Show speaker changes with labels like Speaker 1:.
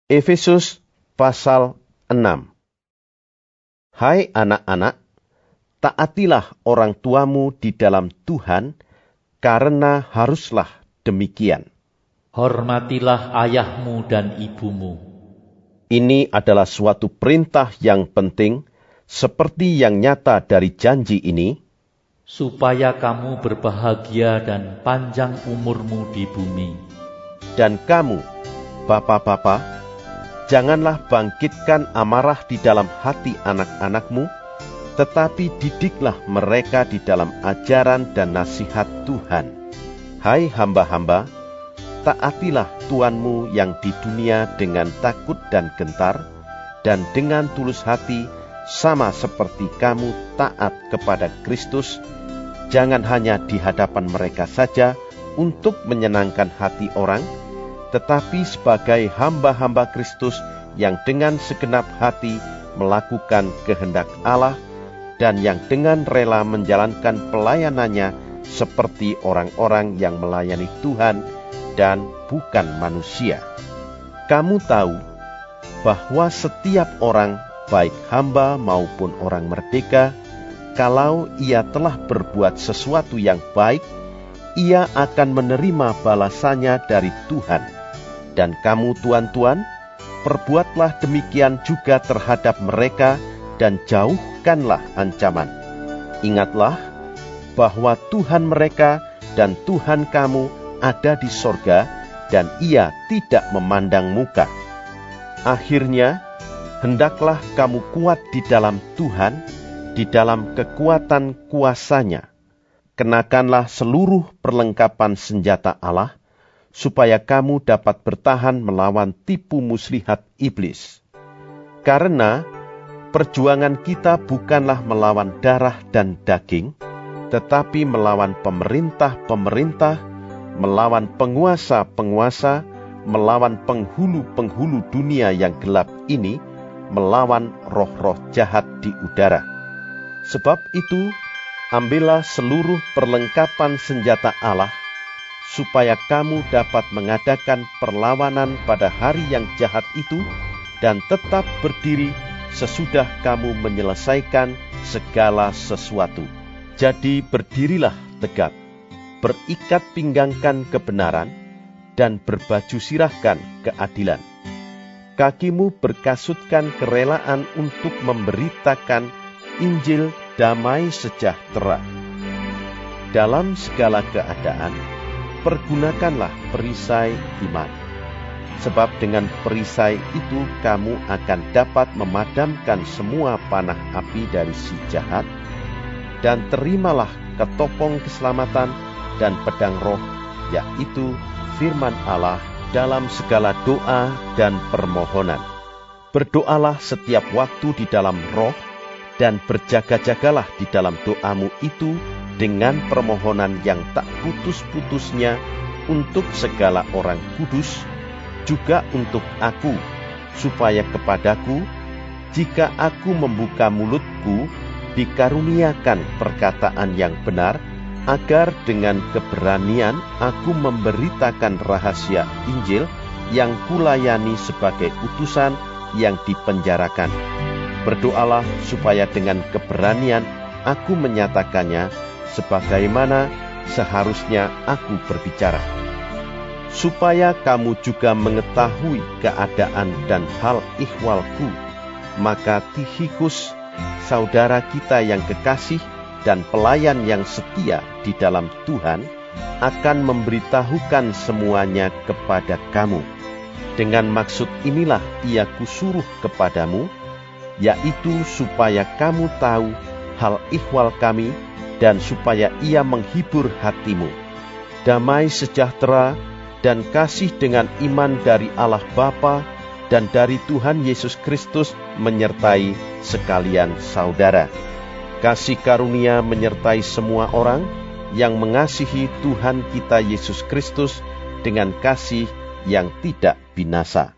Speaker 1: Efesus pasal 6. Hai anak-anak, taatilah orang tuamu di dalam Tuhan, karena haruslah demikian.
Speaker 2: Hormatilah ayahmu dan ibumu.
Speaker 1: Ini adalah suatu perintah yang penting, seperti yang nyata dari janji ini,
Speaker 2: supaya kamu berbahagia dan panjang umurmu di bumi.
Speaker 1: dan kamu, bapak-bapak, janganlah bangkitkan amarah di dalam hati anak-anakmu, tetapi didiklah mereka di dalam ajaran dan nasihat Tuhan. Hai hamba-hamba, taatilah Tuanmu yang di dunia dengan takut dan gentar, dan dengan tulus hati, sama seperti kamu taat kepada Kristus, jangan hanya di hadapan mereka saja untuk menyenangkan hati orang, tetapi sebagai hamba-hamba Kristus yang dengan segenap hati melakukan kehendak Allah, dan yang dengan rela menjalankan pelayanannya seperti orang-orang yang melayani Tuhan dan bukan manusia. Kamu tahu bahwa setiap orang, baik hamba maupun orang merdeka, kalau ia telah berbuat sesuatu yang baik, ia akan menerima balasannya dari Tuhan. Dan kamu tuan-tuan, perbuatlah demikian juga terhadap mereka dan jauhkanlah ancaman. Ingatlah bahwa Tuhan mereka dan Tuhan kamu ada di sorga, dan ia tidak memandang muka. Akhirnya, hendaklah kamu kuat di dalam Tuhan, di dalam kekuatan kuasa-Nya. Kenakanlah seluruh perlengkapan senjata Allah, supaya kamu dapat bertahan melawan tipu muslihat iblis. Karena perjuangan kita bukanlah melawan darah dan daging, tetapi melawan pemerintah-pemerintah, melawan penguasa-penguasa, melawan penghulu-penghulu dunia yang gelap ini, melawan roh-roh jahat di udara. Sebab itu, ambillah seluruh perlengkapan senjata Allah, supaya kamu dapat mengadakan perlawanan pada hari yang jahat itu, dan tetap berdiri sesudah kamu menyelesaikan segala sesuatu. Jadi berdirilah tegak, berikat pinggangkan kebenaran, dan berbaju sirahkan keadilan. Kakimu berkasutkan kerelaan untuk memberitakan Injil damai sejahtera. Dalam segala keadaan, pergunakanlah perisai iman. Sebab dengan perisai itu kamu akan dapat memadamkan semua panah api dari si jahat, dan terimalah ketopong keselamatan dan pedang roh, yaitu firman Allah, dalam segala doa dan permohonan. Berdoalah setiap waktu di dalam roh, dan berjaga-jagalah di dalam doamu itu dengan permohonan yang tak putus-putusnya untuk segala orang kudus, juga untuk aku, supaya kepadaku, jika aku membuka mulutku, dikaruniakan perkataan yang benar, agar dengan keberanian aku memberitakan rahasia Injil yang kulayani sebagai utusan yang dipenjarakan. Berdoalah supaya dengan keberanian aku menyatakannya sebagaimana seharusnya aku berbicara. Supaya kamu juga mengetahui keadaan dan hal ihwalku, maka Tikhikus, saudara kita yang kekasih dan pelayan yang setia di dalam Tuhan, akan memberitahukan semuanya kepada kamu. Dengan maksud inilah ia kusuruh kepadamu, yaitu supaya kamu tahu hal ihwal kami, dan supaya ia menghibur hatimu. Damai sejahtera dan kasih dengan iman dari Allah Bapa dan dari Tuhan Yesus Kristus menyertai sekalian saudara. Kasih karunia menyertai semua orang yang mengasihi Tuhan kita Yesus Kristus dengan kasih yang tidak binasa.